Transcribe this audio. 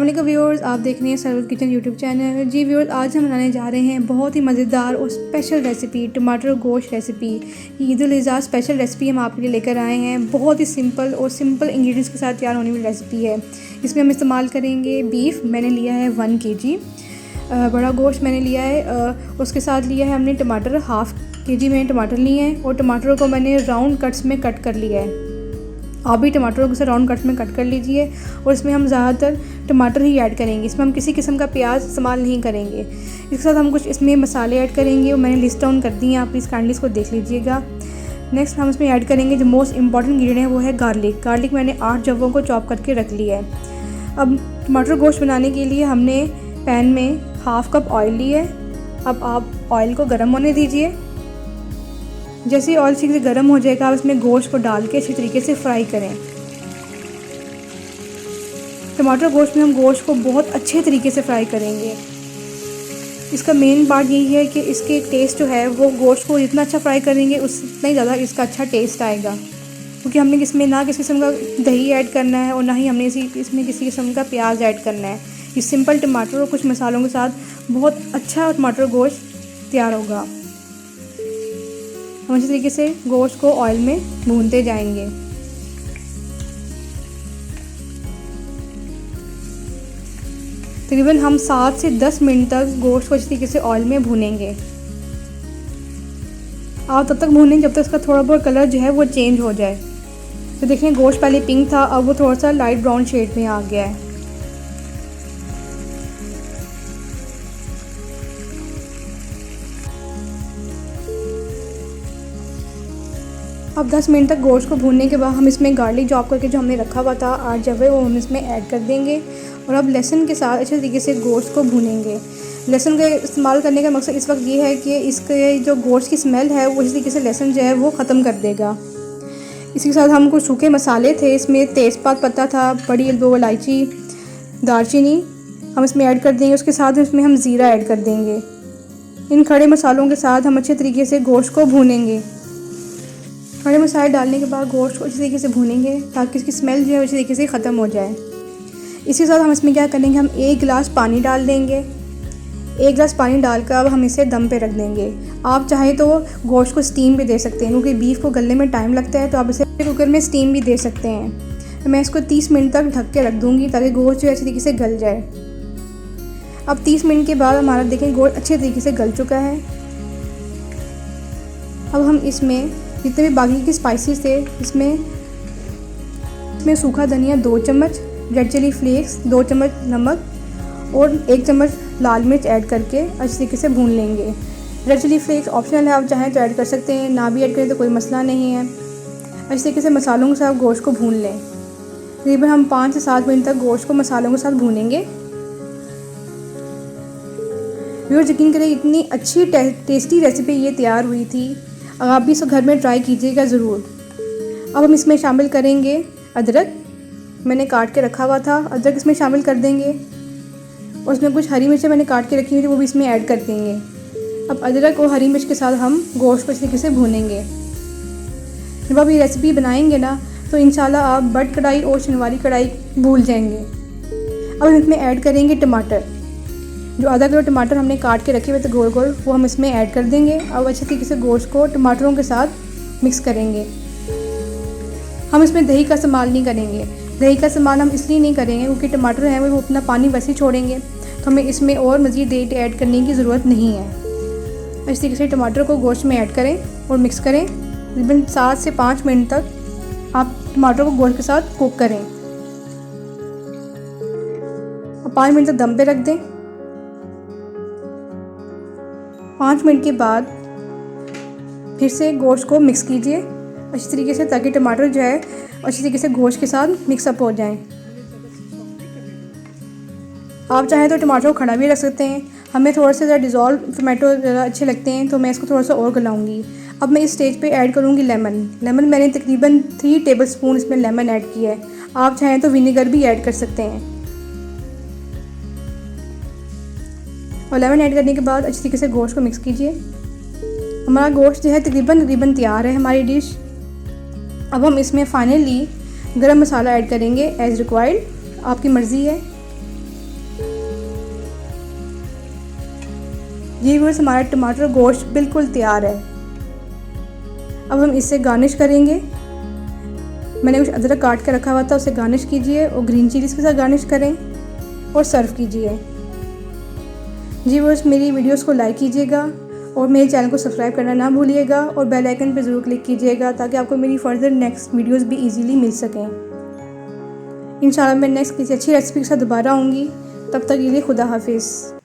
अस्सलामुअलैकुम व्यूअर्स, आप देख रहे हैं सरवत किचन यूट्यूब चैनल। जी व्यूअर्स, आज हम बनाने जा रहे हैं बहुत ही मज़ेदार और स्पेशल रेसिपी, टमाटर गोश्त recipe. Eid ul Azha special recipe हम आपके लिए लेकर आए हैं। बहुत ही सिंपल इंग्रेडिएंट्स के साथ तैयार होने वाली रेसिपी है। इसमें हम इस्तेमाल करेंगे बीफ। मैंने लिया है 1 kg। बड़ा गोश्त मैंने लिया है। उसके साथ लिया है हमने टमाटर, हाफ़ kg मैंने टमाटर लिए हैं और टमाटरों को मैंने राउंड कट्स में कट कर लिया है। आप भी टमाटरों को से राउंड कट में कट कर लीजिए। और इसमें हम ज़्यादातर टमाटर ही ऐड करेंगे। इसमें हम किसी किस्म का प्याज इस्तेमाल नहीं करेंगे। इसके साथ हम कुछ इसमें मसाले ऐड करेंगे और मैंने लिस्ट डाउन कर दी हैं, आप प्लीज़ काइंडली इसको देख लीजिएगा। नेक्स्ट हम इसमें ऐड करेंगे जो मोस्ट इंपॉर्टेंट इंग्रेडिएंट है वो है गार्लिक मैंने 8 जवों को चॉप करके रख लिया है। अब टमाटर गोश्त बनाने के लिए हमने पैन में 1/2 कप ऑयल लिया है। अब आप ऑयल को गर्म होने दीजिए। जैसे ही ऑयल ठीक से गर्म हो जाएगा, आप इसमें गोश्त को डाल के अच्छी तरीके से फ्राई करें। टमाटर गोश्त में हम गोश्त को बहुत अच्छे तरीके से फ्राई करेंगे। इसका मेन पार्ट यही है कि इसके टेस्ट जो है वो गोश्त को जितना अच्छा फ्राई करेंगे उतना ही ज़्यादा इसका अच्छा टेस्ट आएगा। क्योंकि हमने इसमें ना किसी किस्म का दही ऐड करना है और ना ही हमने इसमें किसी किस्म का प्याज ऐड करना है। ये सिंपल टमाटर और कुछ मसालों के साथ बहुत अच्छा टमाटर गोश्त तैयार होगा। हम अच्छी तरीके से गोश्त को ऑयल में भूनते जाएंगे। तकरीबन हम 7 से 10 मिनट तक गोश्त को अच्छी तरीके से ऑयल में भूनेंगे। आप तब तक भूनें जब तक इसका थोड़ा बहुत कलर जो है वो चेंज हो जाए। तो देखें, गोश्त पहले पिंक था, अब वो थोड़ा सा लाइट ब्राउन शेड में आ गया है। अब 10 मिनट तक गोश्त को भूनने के बाद हम इसमें गार्लिक चॉप करके जो हमने रखा हुआ था 8 जवे, वो हम इसमें ऐड कर देंगे। और अब लहसुन के साथ अच्छे तरीके से गोश्त को भूनेंगे। लहसुन का इस्तेमाल करने का मकसद इस वक्त ये है कि इसके जो गोश्त की स्मेल है वो इस तरीके से लहसुन जो है वो ख़त्म कर देगा। इसके साथ हम कुछ सूखे मसाले थे, इसमें तेज़पात पत्ता था, बड़ी 2 इलायची, दालचीनी हम इसमें ऐड कर देंगे। उसके साथ इसमें हम ज़ीरा ऐड कर देंगे। इन खड़े मसालों के साथ हम अच्छे तरीके से गोश्त को भूनेंगे। खड़े मसाले डालने के बाद गोश्त को अच्छी तरीके से भूनेंगे ताकि इसकी स्मेल जो है अच्छी तरीके से ख़त्म हो जाए। इसके साथ हम इसमें क्या करेंगे, हम 1 गिलास पानी डाल देंगे। 1 गिलास पानी डालकर अब हम इसे दम पे रख देंगे। आप चाहे तो गोश्त को स्टीम भी दे सकते हैं, क्योंकि बीफ को गलने में टाइम लगता है, तो आप इसे कुकर में स्टीम भी दे सकते हैं। तो मैं इसको 30 मिनट तक ढक के रख दूँगी ताकि गोश्त जो है अच्छी तरीके से गल जाए। अब 30 मिनट के बाद हमारा देखें गोश्त अच्छे तरीके से गल चुका है। अब हम इसमें जितने भी बाकी के स्पाइसेस थे, इसमें सूखा धनिया 2 चम्मच, रेड चिली फ्लेक्स 2 चम्मच, नमक और 1 चम्मच लाल मिर्च ऐड करके अच्छी तरीके से भून लेंगे। रेड चिली फ्लेक्स ऑप्शनल है, आप चाहें तो ऐड कर सकते हैं, ना भी ऐड करें तो कोई मसला नहीं है। अच्छी तरीके से मसालों के साथ गोश्त को भून लें। तकरीबन हम 5 से 7 मिनट तक गोश्त को मसालों के साथ भूनेंगे। व्यूअर्स, यकीन करें इतनी अच्छी टेस्टी रेसिपी ये तैयार हुई थी। आप भी इसको घर में ट्राई कीजिएगा ज़रूर। अब हम इसमें शामिल करेंगे अदरक, मैंने काट के रखा हुआ था, अदरक इसमें शामिल कर देंगे। और इसमें कुछ हरी मिर्चें मैंने काट के रखी हुई थी, वो भी इसमें ऐड कर देंगे। अब अदरक और हरी मिर्च के साथ हम गोश्त को इस तरीके से भूनेंगे। जब आप ये रेसिपी बनाएंगे ना, तो इंशाल्लाह आप बट कढ़ाई और शनवारी कढ़ाई भूल जाएंगे। अब इसमें ऐड करेंगे टमाटर। जो आधा किलो टमाटर हमने काट के रखे हुए थे गोल गोल, वो हम इसमें ऐड कर देंगे। अब अच्छे तरीके से गोश्त को टमाटरों के साथ मिक्स करेंगे। हम इसमें दही का इस्तेमाल नहीं करेंगे। दही का इस्तेमाल हम इसलिए नहीं करेंगे क्योंकि टमाटर हैं वो अपना पानी वैसे ही छोड़ेंगे, तो हमें इसमें और मज़ीद दही ऐड करने की ज़रूरत नहीं है। इस तरीके से टमाटर को गोश्त में ऐड करें और मिक्स करें। तकरीबन 7 से 5 मिनट तक आप टमाटर को गोश्त के साथ कुक करें। अब 5 मिनट तक दम पे रख दें। 5 मिनट के बाद फिर से गोश्त को मिक्स कीजिए अच्छी तरीके से, ताकि टमाटर जो है अच्छी तरीके से गोश्त के साथ मिक्सअप हो जाएं। आप चाहें तो टमाटर को खड़ा भी रख सकते हैं। हमें थोड़ा सा ज़्यादा डिज़ोल्व टमाटो ज़्यादा अच्छे लगते हैं, तो मैं इसको थोड़ा सा और गलाऊंगी। अब मैं इस स्टेज पे ऐड करूंगी लेमन मैंने तकरीबन 3 टेबलस्पून इसमें लेमन ऐड किया है। आप चाहें तो विनेगर भी ऐड कर सकते हैं। और लेमन ऐड करने के बाद अच्छी तरीके से गोश्त को मिक्स कीजिए। हमारा गोश्त जो है तकरीबन तैयार है हमारी डिश। अब हम इसमें फाइनली गरम मसाला ऐड करेंगे एज़ रिक्वायर्ड, आपकी मर्ज़ी है। जी व्यूअर्स, हमारा टमाटर गोश्त बिल्कुल तैयार है। अब हम इससे गार्निश करेंगे। मैंने कुछ अदरक काट के रखा हुआ था, उसे गार्निश कीजिए और ग्रीन चिलीज़ के साथ गार्निश करें और सर्व कीजिए। जी व्यूअर्स, मेरी वीडियोस को लाइक कीजिएगा और मेरे चैनल को सब्सक्राइब करना ना भूलिएगा और बेल आइकन पर ज़रूर क्लिक कीजिएगा ताकि आपको मेरी फर्दर नेक्स्ट वीडियोस भी इजीली मिल सकें। इंशाल्लाह मैं नेक्स्ट किसी अच्छी रेसिपी के साथ दोबारा आऊँगी। तब तक के लिए खुदा हाफिज़।